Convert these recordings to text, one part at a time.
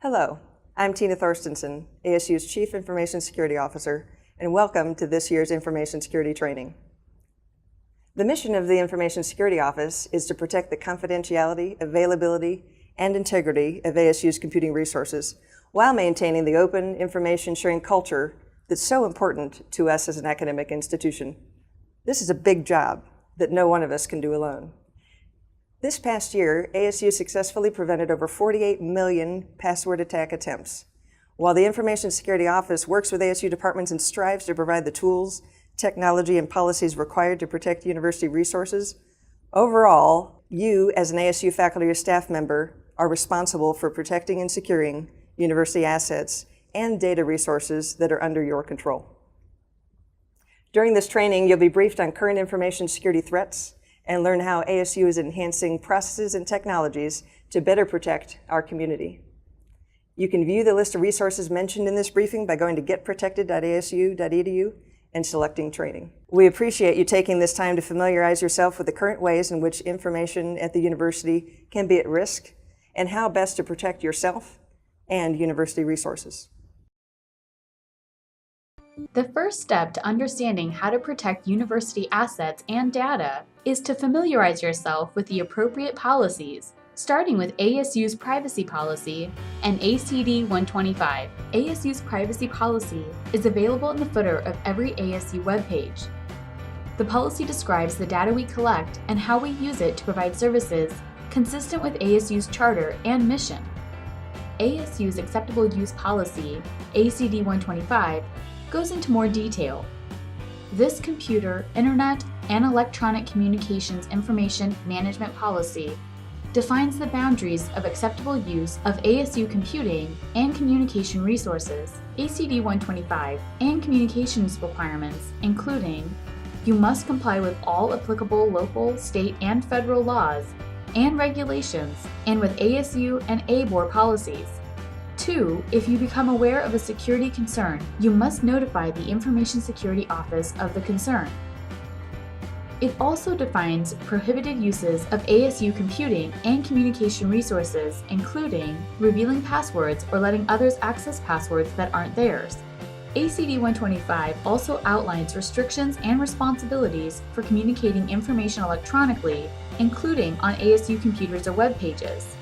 Hello, I'm Tina Thorstensen, ASU's Chief Information Security Officer, and welcome to this year's Information Security Training. The mission of the Information Security Office is to protect the confidentiality, availability, and integrity of ASU's computing resources while maintaining the open information sharing culture that's so important to us as an academic institution. This is a big job that no one of us can do alone. This past year, ASU successfully prevented over 48 million password attack attempts. While the Information Security Office works with ASU departments and strives to provide the tools, technology, and policies required to protect university resources, overall, you as an ASU faculty or staff member are responsible for protecting and securing university assets and data resources that are under your control. During this training, you'll be briefed on current information security threats and learn how ASU is enhancing processes and technologies to better protect our community. You can view the list of resources mentioned in this briefing by going to getprotected.asu.edu and selecting training. We appreciate you taking this time to familiarize yourself with the current ways in which information at the university can be at risk and how best to protect yourself and university resources. The first step to understanding how to protect university assets and data is to familiarize yourself with the appropriate policies, starting with ASU's privacy policy and ACD 125. ASU's privacy policy is available in the footer of every ASU webpage. The policy describes the data we collect and how we use it to provide services consistent with ASU's charter and mission. ASU's acceptable use policy, ACD 125, goes into more detail. This computer, internet, and electronic communications information management policy defines the boundaries of acceptable use of ASU computing and communication resources. ACD 125 and communications requirements, including you must comply with all applicable local, state, and federal laws and regulations, and with ASU and ABOR policies. 2. If you become aware of a security concern, you must notify the Information Security Office of the concern. It also defines prohibited uses of ASU computing and communication resources, including revealing passwords or letting others access passwords that aren't theirs. ACD 125 also outlines restrictions and responsibilities for communicating information electronically, including on ASU computers or web pages.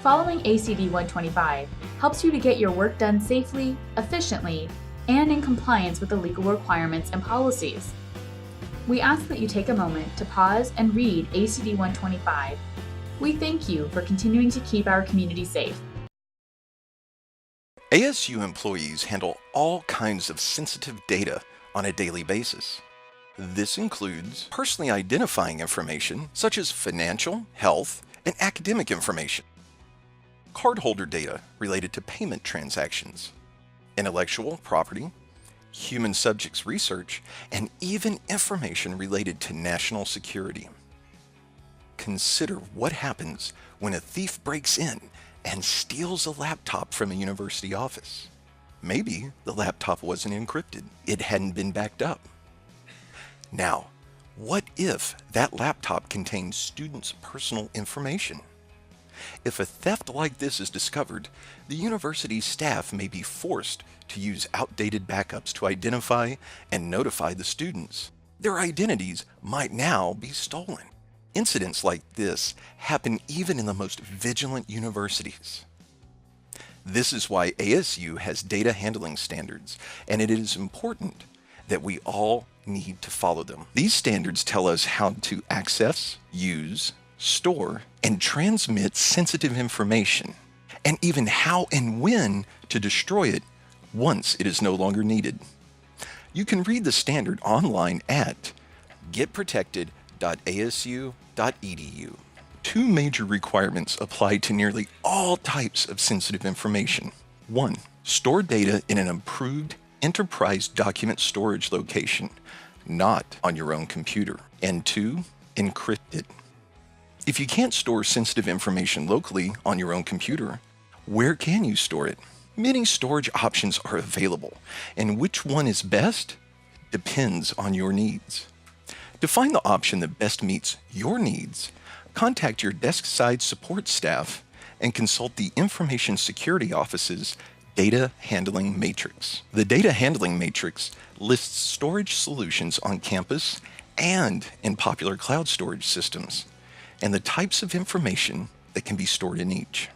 Following ACD 125 helps you to get your work done safely, efficiently, and in compliance with the legal requirements and policies. We ask that you take a moment to pause and read ACD 125. We thank you for continuing to keep our community safe. ASU employees handle all kinds of sensitive data on a daily basis. This includes personally identifying information such as financial, health, and academic information, cardholder data related to payment transactions, intellectual property, human subjects research, and even information related to national security. Consider what happens when a thief breaks in and steals a laptop from a university office. Maybe the laptop wasn't encrypted. It hadn't been backed up. Now, what if that laptop contains students' personal information? If a theft like this is discovered, the university staff may be forced to use outdated backups to identify and notify the students. Their identities might now be stolen. Incidents like this happen even in the most vigilant universities. This is why ASU has data handling standards, and it is important that we all need to follow them. These standards tell us how to access, use, store, and transmit sensitive information, and even how and when to destroy it once it is no longer needed. You can read the standard online at getprotected.asu.edu. Two major requirements apply to nearly all types of sensitive information. 1. Store data in an approved enterprise document storage location, not on your own computer. And 2. Encrypt it. If you can't store sensitive information locally on your own computer, where can you store it? Many storage options are available, and which one is best depends on your needs. To find the option that best meets your needs, contact your desk-side support staff and consult the Information Security Office's Data Handling Matrix. The Data Handling Matrix lists storage solutions on campus and in popular cloud storage systems, and the types of information that can be stored in each.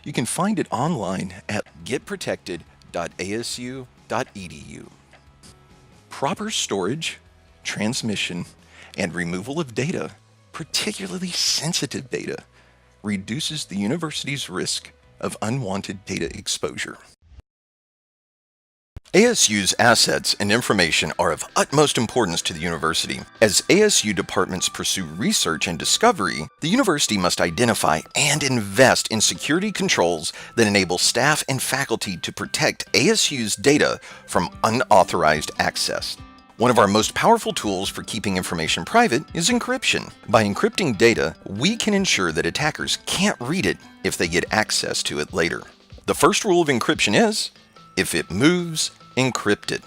You can find it online at getprotected.asu.edu. Proper storage, transmission, and removal of data, particularly sensitive data, reduces the university's risk of unwanted data exposure. ASU's assets and information are of utmost importance to the university. As ASU departments pursue research and discovery, the university must identify and invest in security controls that enable staff and faculty to protect ASU's data from unauthorized access. One of our most powerful tools for keeping information private is encryption. By encrypting data, we can ensure that attackers can't read it if they get access to it later. The first rule of encryption is, if it moves, encrypt it.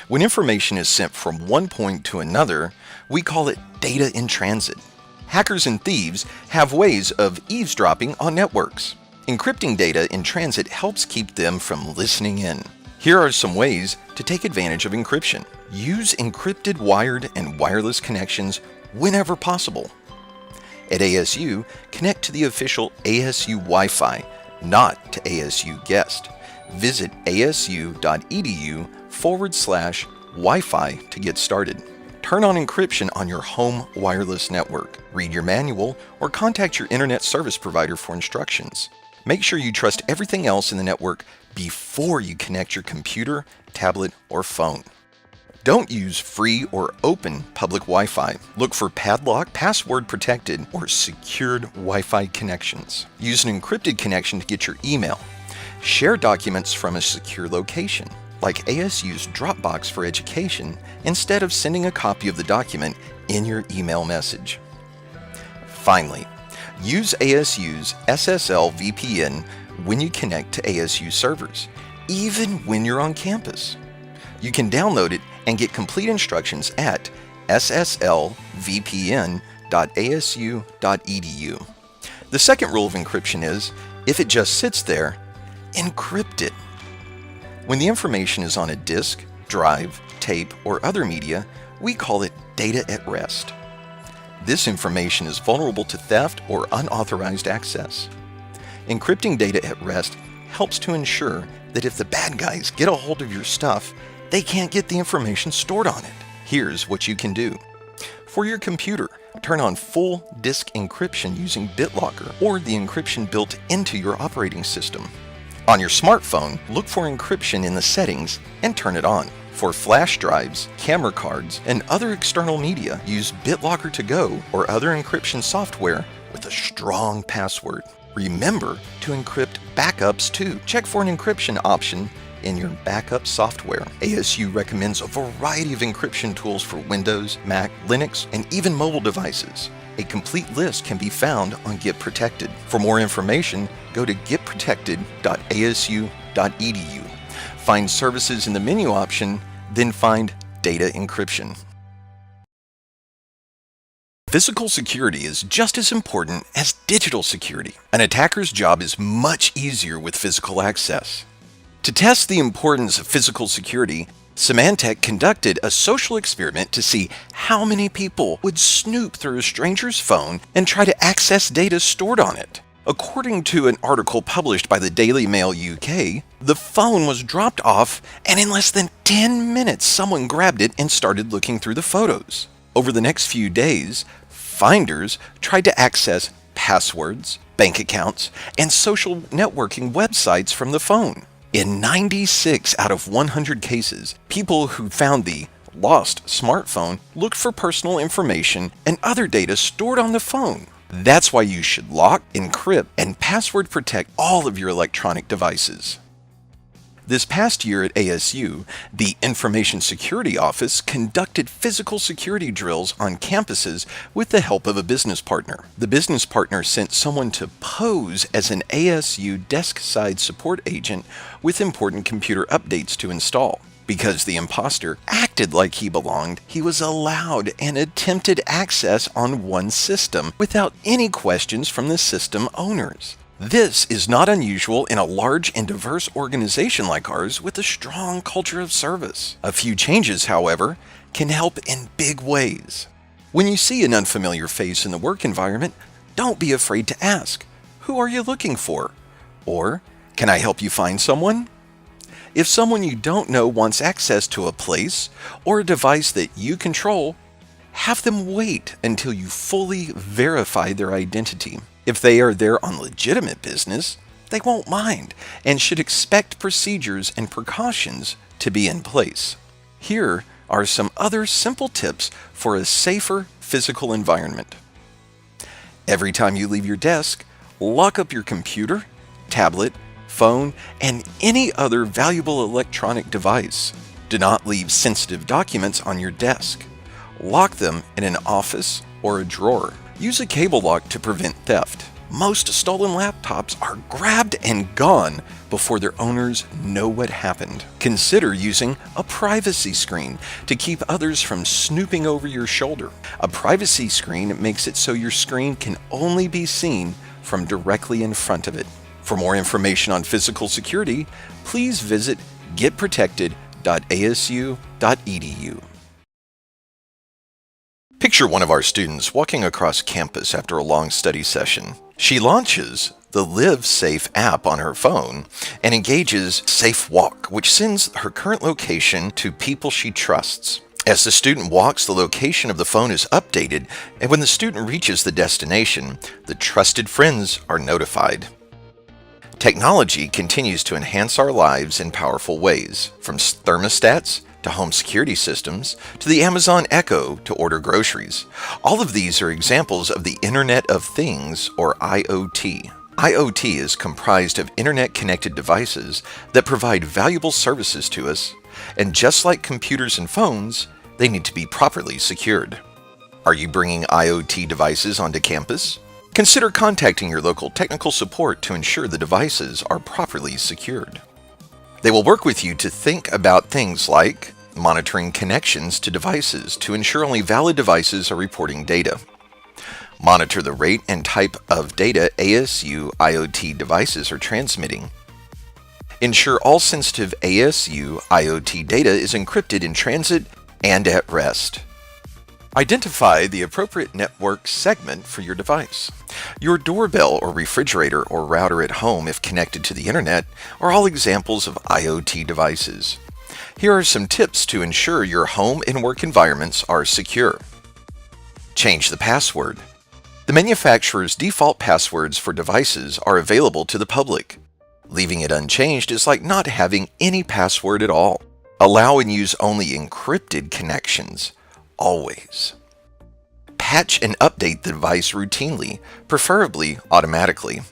When information is sent from one point to another, we call it data in transit. Hackers and thieves have ways of eavesdropping on networks. Encrypting data in transit helps keep them from listening in. Here are some ways to take advantage of encryption. Use encrypted wired and wireless connections whenever possible. At ASU, connect to the official ASU Wi-Fi, not to ASU Guest. Visit asu.edu/Wi-Fi to get started. Turn on encryption on your home wireless network. Read your manual or contact your internet service provider for instructions. Make sure you trust everything else in the network before you connect your computer, tablet, or phone. Don't use free or open public Wi-Fi. Look for padlock, password protected, or secured Wi-Fi connections. Use an encrypted connection to get your email. Share documents from a secure location, like ASU's Dropbox for Education, instead of sending a copy of the document in your email message. Finally, use ASU's SSL VPN when you connect to ASU servers, even when you're on campus. You can download it and get complete instructions at sslvpn.asu.edu. The second rule of encryption is, if it just sits there, encrypt it. When the information is on a disk, drive, tape, or other media, we call it data at rest. This information is vulnerable to theft or unauthorized access. Encrypting data at rest helps to ensure that if the bad guys get a hold of your stuff, they can't get the information stored on it. Here's what you can do. For your computer, turn on full disk encryption using BitLocker or the encryption built into your operating system. On your smartphone, look for encryption in the settings and turn it on. For flash drives, camera cards, and other external media, use BitLocker to go or other encryption software with a strong password. Remember to encrypt backups too. Check for an encryption option in your backup software. ASU recommends a variety of encryption tools for Windows, Mac, Linux, and even mobile devices. A complete list can be found on Get Protected. For more information, go to getprotected.asu.edu. Find services in the menu option, then find Data Encryption. Physical security is just as important as digital security. An attacker's job is much easier with physical access. To test the importance of physical security, Symantec conducted a social experiment to see how many people would snoop through a stranger's phone and try to access data stored on it. According to an article published by the Daily Mail UK, the phone was dropped off and in less than 10 minutes someone grabbed it and started looking through the photos. Over the next few days, finders tried to access passwords, bank accounts, and social networking websites from the phone. In 96 out of 100 cases, people who found the lost smartphone looked for personal information and other data stored on the phone. That's why you should lock, encrypt, and password protect all of your electronic devices. This past year at ASU, the Information Security Office conducted physical security drills on campuses with the help of a business partner. The business partner sent someone to pose as an ASU desk-side support agent with important computer updates to install. Because the imposter acted like he belonged, he was allowed and attempted access on one system without any questions from the system owners. This is not unusual in a large and diverse organization like ours with a strong culture of service. A few changes, however, can help in big ways. When you see an unfamiliar face in the work environment, don't be afraid to ask, "Who are you looking for?" Or, "Can I help you find someone?" If someone you don't know wants access to a place or a device that you control, have them wait until you fully verify their identity. If they are there on legitimate business, they won't mind and should expect procedures and precautions to be in place. Here are some other simple tips for a safer physical environment. Every time you leave your desk, lock up your computer, tablet, phone, and any other valuable electronic device. Do not leave sensitive documents on your desk. Lock them in an office or a drawer. Use a cable lock to prevent theft. Most stolen laptops are grabbed and gone before their owners know what happened. Consider using a privacy screen to keep others from snooping over your shoulder. A privacy screen makes it so your screen can only be seen from directly in front of it. For more information on physical security, please visit getprotected.asu.edu. Picture one of our students walking across campus after a long study session. She launches the Live Safe app on her phone and engages Safe Walk, which sends her current location to people she trusts. As the student walks, the location of the phone is updated, and when the student reaches the destination, the trusted friends are notified. Technology continues to enhance our lives in powerful ways, from thermostats to home security systems to the Amazon Echo to order groceries. All of these are examples of the Internet of Things, or IoT. IoT is comprised of internet-connected devices that provide valuable services to us, and just like computers and phones, they need to be properly secured. Are you bringing IoT devices onto campus? Consider contacting your local technical support to ensure the devices are properly secured. They will work with you to think about things like monitoring connections to devices to ensure only valid devices are reporting data. Monitor the rate and type of data ASU IoT devices are transmitting. Ensure all sensitive ASU IoT data is encrypted in transit and at rest. Identify the appropriate network segment for your device. Your doorbell or refrigerator or router at home, if connected to the internet, are all examples of IoT devices. Here are some tips to ensure your home and work environments are secure. Change the password. The manufacturer's default passwords for devices are available to the public. Leaving it unchanged is like not having any password at all. Allow and use only encrypted connections. Always. Patch and update the device routinely, preferably automatically.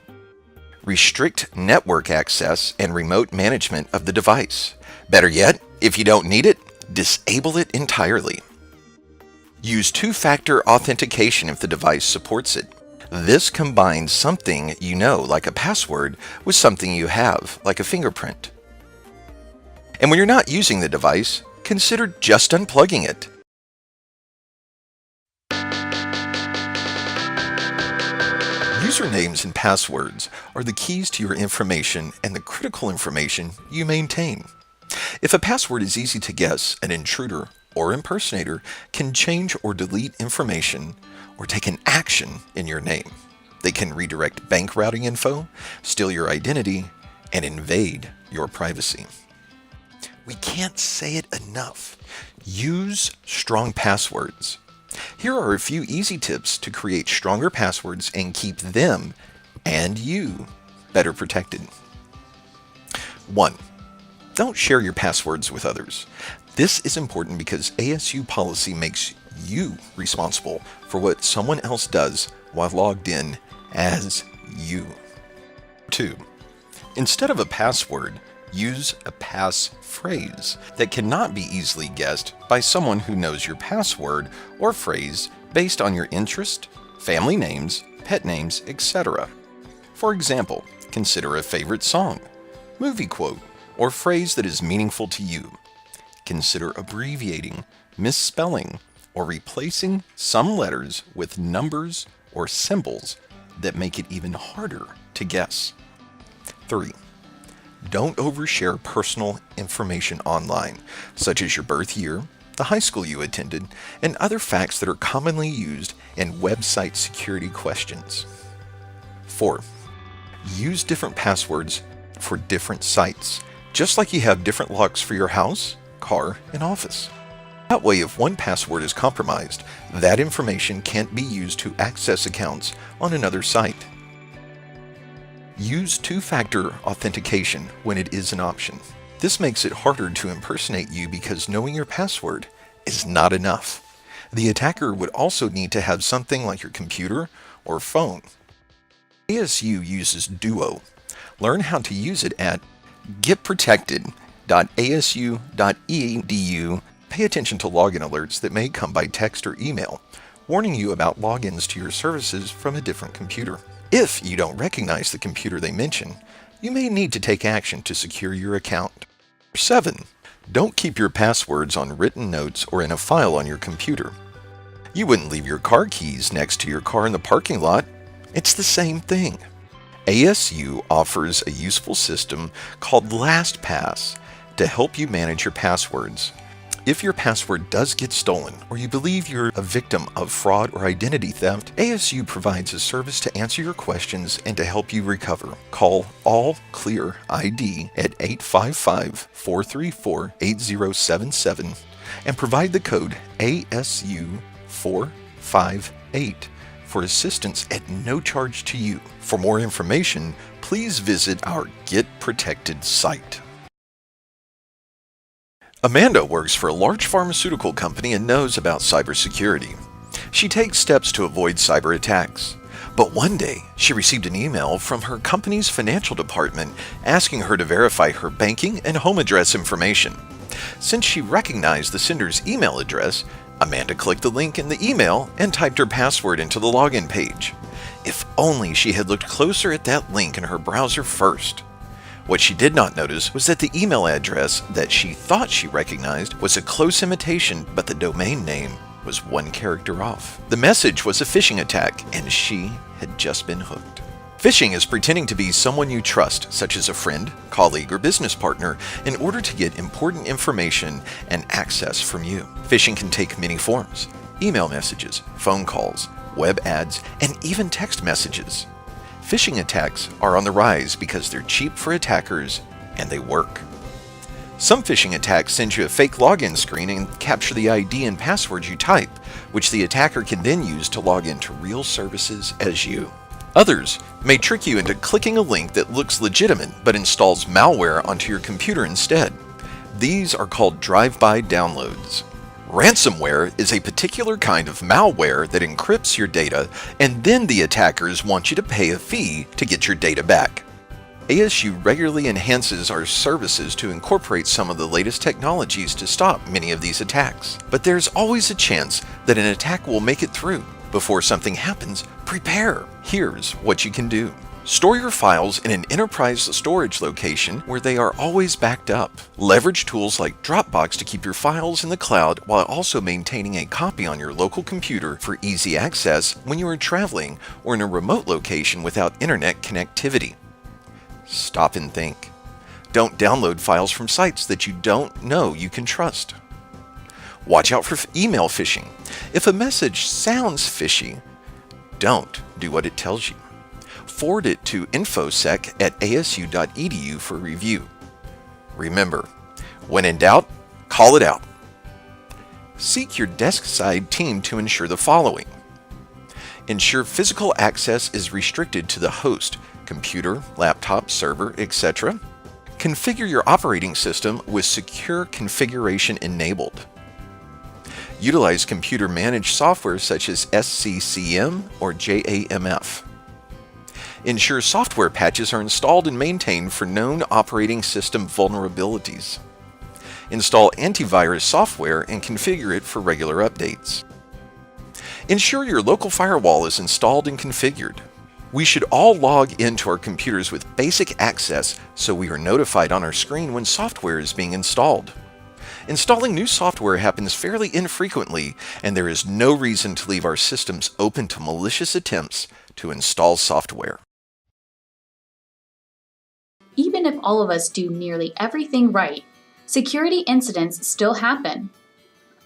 Restrict network access and remote management of the device. Better yet, if you don't need it, disable it entirely. Use two-factor authentication if the device supports it. This combines something you know, like a password, with something you have, like a fingerprint. And when you're not using the device, consider just unplugging it. Usernames and passwords are the keys to your information and the critical information you maintain. If a password is easy to guess, an intruder or impersonator can change or delete information or take an action in your name. They can redirect bank routing info, steal your identity, and invade your privacy. We can't say it enough. Use strong passwords. Here are a few easy tips to create stronger passwords and keep them and you better protected. 1. Don't share your passwords with others. This is important because ASU policy makes you responsible for what someone else does while logged in as you. 2. Instead of a password, use a passphrase that cannot be easily guessed by someone who knows your password or phrase based on your interest, family names, pet names, etc. For example, consider a favorite song, movie quote, or phrase that is meaningful to you. Consider abbreviating, misspelling, or replacing some letters with numbers or symbols that make it even harder to guess. 3. Don't overshare personal information online, such as your birth year, the high school you attended, and other facts that are commonly used in website security questions. 4. Use different passwords for different sites, just like you have different locks for your house, car, and office. That way, if one password is compromised, that information can't be used to access accounts on another site. Use two-factor authentication when it is an option. This makes it harder to impersonate you because knowing your password is not enough. The attacker would also need to have something like your computer or phone. ASU uses Duo. Learn how to use it at getprotected.asu.edu. Pay attention to login alerts that may come by text or email, warning you about logins to your services from a different computer. If you don't recognize the computer they mention, you may need to take action to secure your account. 7. Don't keep your passwords on written notes or in a file on your computer. You wouldn't leave your car keys next to your car in the parking lot. It's the same thing. ASU offers a useful system called LastPass to help you manage your passwords. If your password does get stolen or you believe you're a victim of fraud or identity theft, ASU provides a service to answer your questions and to help you recover. Call All Clear ID at 855-434-8077 and provide the code ASU458 for assistance at no charge to you. For more information, please visit our Get Protected site. Amanda works for a large pharmaceutical company and knows about cybersecurity. She takes steps to avoid cyber attacks. But one day, she received an email from her company's financial department asking her to verify her banking and home address information. Since she recognized the sender's email address, Amanda clicked the link in the email and typed her password into the login page. If only she had looked closer at that link in her browser first. What she did not notice was that the email address that she thought she recognized was a close imitation, but the domain name was one character off. The message was a phishing attack, and she had just been hooked. Phishing is pretending to be someone you trust, such as a friend, colleague, or business partner, in order to get important information and access from you. Phishing can take many forms: email messages, phone calls, web ads, and even text messages. Phishing attacks are on the rise because they're cheap for attackers and they work. Some phishing attacks send you a fake login screen and capture the ID and password you type, which the attacker can then use to log into real services as you. Others may trick you into clicking a link that looks legitimate but installs malware onto your computer instead. These are called drive-by downloads. Ransomware is a particular kind of malware that encrypts your data, and then the attackers want you to pay a fee to get your data back. ASU regularly enhances our services to incorporate some of the latest technologies to stop many of these attacks. But there's always a chance that an attack will make it through. Before something happens, prepare. Here's what you can do. Store your files in an enterprise storage location where they are always backed up. Leverage tools like Dropbox to keep your files in the cloud while also maintaining a copy on your local computer for easy access when you are traveling or in a remote location without internet connectivity. Stop and think. Don't download files from sites that you don't know you can trust. Watch out for email phishing. If a message sounds fishy, don't do what it tells you. Forward it to infosec@asu.edu for review. Remember, when in doubt, call it out. Seek your desk side team to ensure the following. Ensure physical access is restricted to the host, computer, laptop, server, etc. Configure your operating system with secure configuration enabled. Utilize computer managed software such as SCCM or JAMF. Ensure software patches are installed and maintained for known operating system vulnerabilities. Install antivirus software and configure it for regular updates. Ensure your local firewall is installed and configured. We should all log into our computers with basic access so we are notified on our screen when software is being installed. Installing new software happens fairly infrequently, and there is no reason to leave our systems open to malicious attempts to install software. Even if all of us do nearly everything right, security incidents still happen.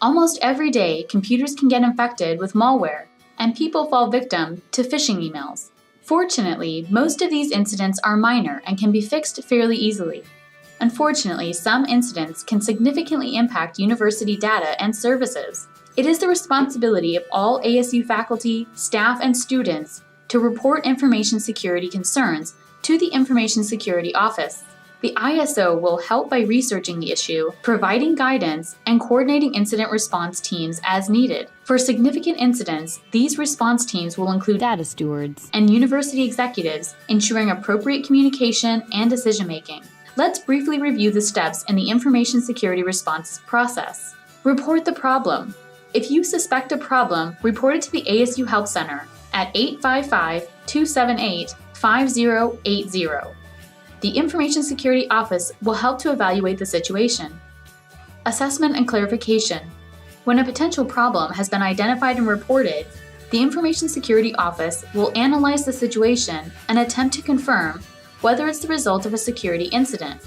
Almost every day, computers can get infected with malware, and people fall victim to phishing emails. Fortunately, most of these incidents are minor and can be fixed fairly easily. Unfortunately, some incidents can significantly impact university data and services. It is the responsibility of all ASU faculty, staff, and students to report information security concerns to the Information Security Office. The ISO will help by researching the issue, providing guidance, and coordinating incident response teams as needed. For significant incidents, these response teams will include data stewards and university executives, ensuring appropriate communication and decision-making. Let's briefly review the steps in the information security response process. Report the problem. If you suspect a problem, report it to the ASU Help Center at 855-278-5080. The Information Security Office will help to evaluate the situation. Assessment and clarification. When a potential problem has been identified and reported, the Information Security Office will analyze the situation and attempt to confirm whether it's the result of a security incident.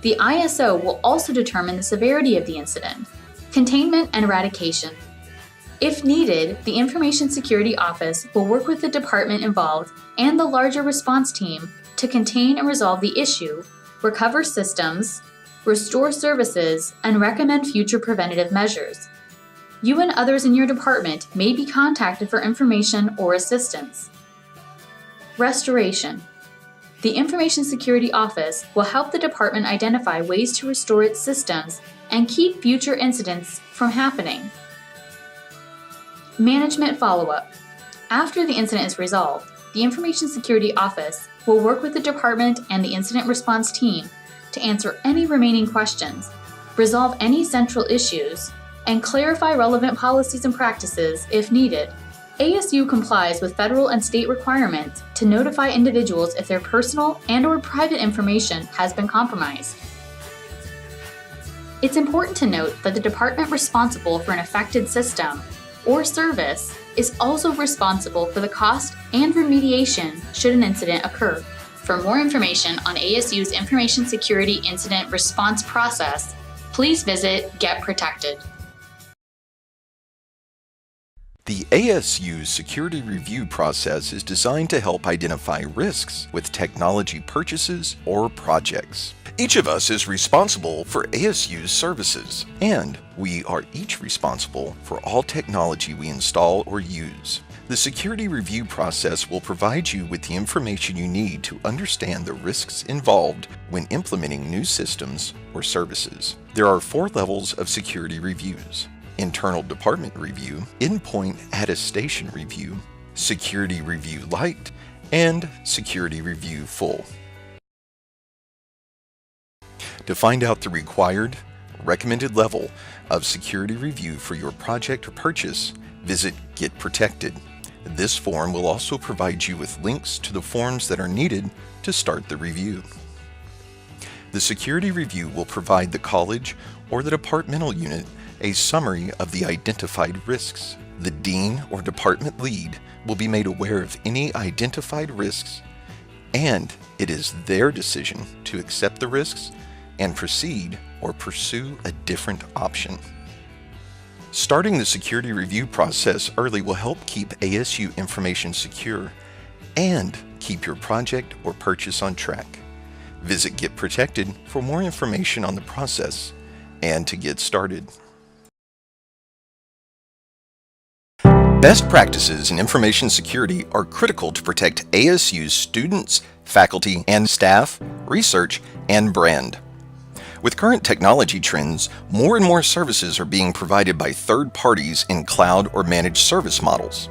The ISO will also determine the severity of the incident. Containment and eradication. If needed, the Information Security Office will work with the department involved and the larger response team to contain and resolve the issue, recover systems, restore services, and recommend future preventative measures. You and others in your department may be contacted for information or assistance. Restoration. The Information Security Office will help the department identify ways to restore its systems and keep future incidents from happening. Management follow-up. After the incident is resolved, the Information Security Office will work with the department and the incident response team to answer any remaining questions, resolve any central issues, and clarify relevant policies and practices if needed. ASU complies with federal and state requirements to notify individuals if their personal and/or private information has been compromised. It's important to note that the department responsible for an affected system or service is also responsible for the cost and remediation should an incident occur. For more information on ASU's Information Security Incident Response Process, please visit Get Protected. The ASU security review process is designed to help identify risks with technology purchases or projects. Each of us is responsible for ASU's services, and we are each responsible for all technology we install or use. The security review process will provide you with the information you need to understand the risks involved when implementing new systems or services. There are 4 levels of security reviews: Internal Department Review, Endpoint Attestation Review, Security Review Light, and Security Review Full. To find out the required, recommended level of security review for your project or purchase, visit Get Protected. This form will also provide you with links to the forms that are needed to start the review. The security review will provide the college or the departmental unit a summary of the identified risks. The dean or department lead will be made aware of any identified risks, and it is their decision to accept the risks and proceed or pursue a different option. Starting the security review process early will help keep ASU information secure and keep your project or purchase on track. Visit Get Protected for more information on the process and to get started. Best practices in information security are critical to protect ASU's students, faculty, and staff, research, and brand. With current technology trends, more and more services are being provided by third parties in cloud or managed service models.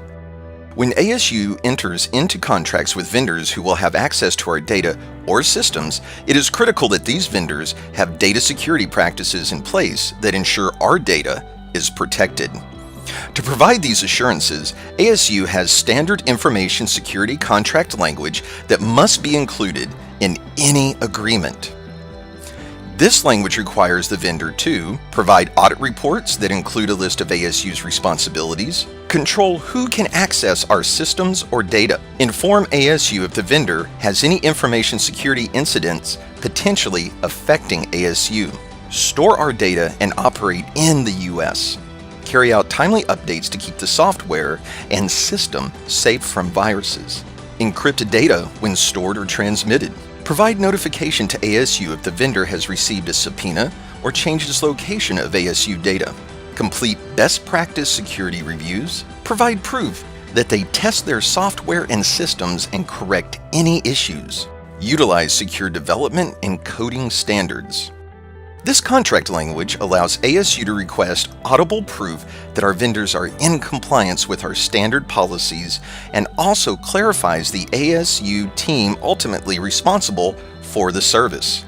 When ASU enters into contracts with vendors who will have access to our data or systems, it is critical that these vendors have data security practices in place that ensure our data is protected. To provide these assurances, ASU has standard information security contract language that must be included in any agreement. This language requires the vendor to provide audit reports that include a list of ASU's responsibilities, control who can access our systems or data, inform ASU if the vendor has any information security incidents potentially affecting ASU, store our data and operate in the U.S., carry out timely updates to keep the software and system safe from viruses, encrypt data when stored or transmitted, provide notification to ASU if the vendor has received a subpoena or changes location of ASU data, complete best practice security reviews, provide proof that they test their software and systems and correct any issues, utilize secure development and coding standards. This contract language allows ASU to request audible proof that our vendors are in compliance with our standard policies and also clarifies the ASU team ultimately responsible for the service.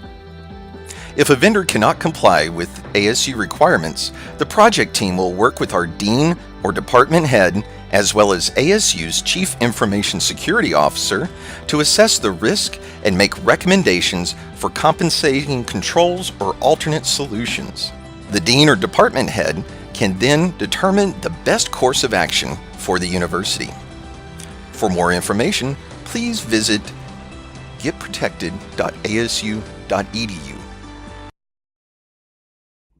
If a vendor cannot comply with ASU requirements, the project team will work with our dean or department head as well as ASU's Chief Information Security Officer to assess the risk and make recommendations for compensating controls or alternate solutions. The dean or department head can then determine the best course of action for the university. For more information, please visit getprotected.asu.edu.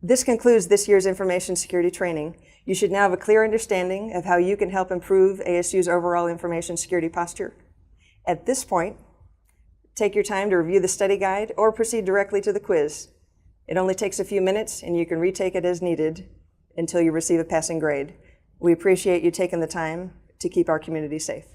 This concludes this year's information security training. You should now have a clear understanding of how you can help improve ASU's overall information security posture. At this point, take your time to review the study guide or proceed directly to the quiz. It only takes a few minutes and you can retake it as needed until you receive a passing grade. We appreciate you taking the time to keep our community safe.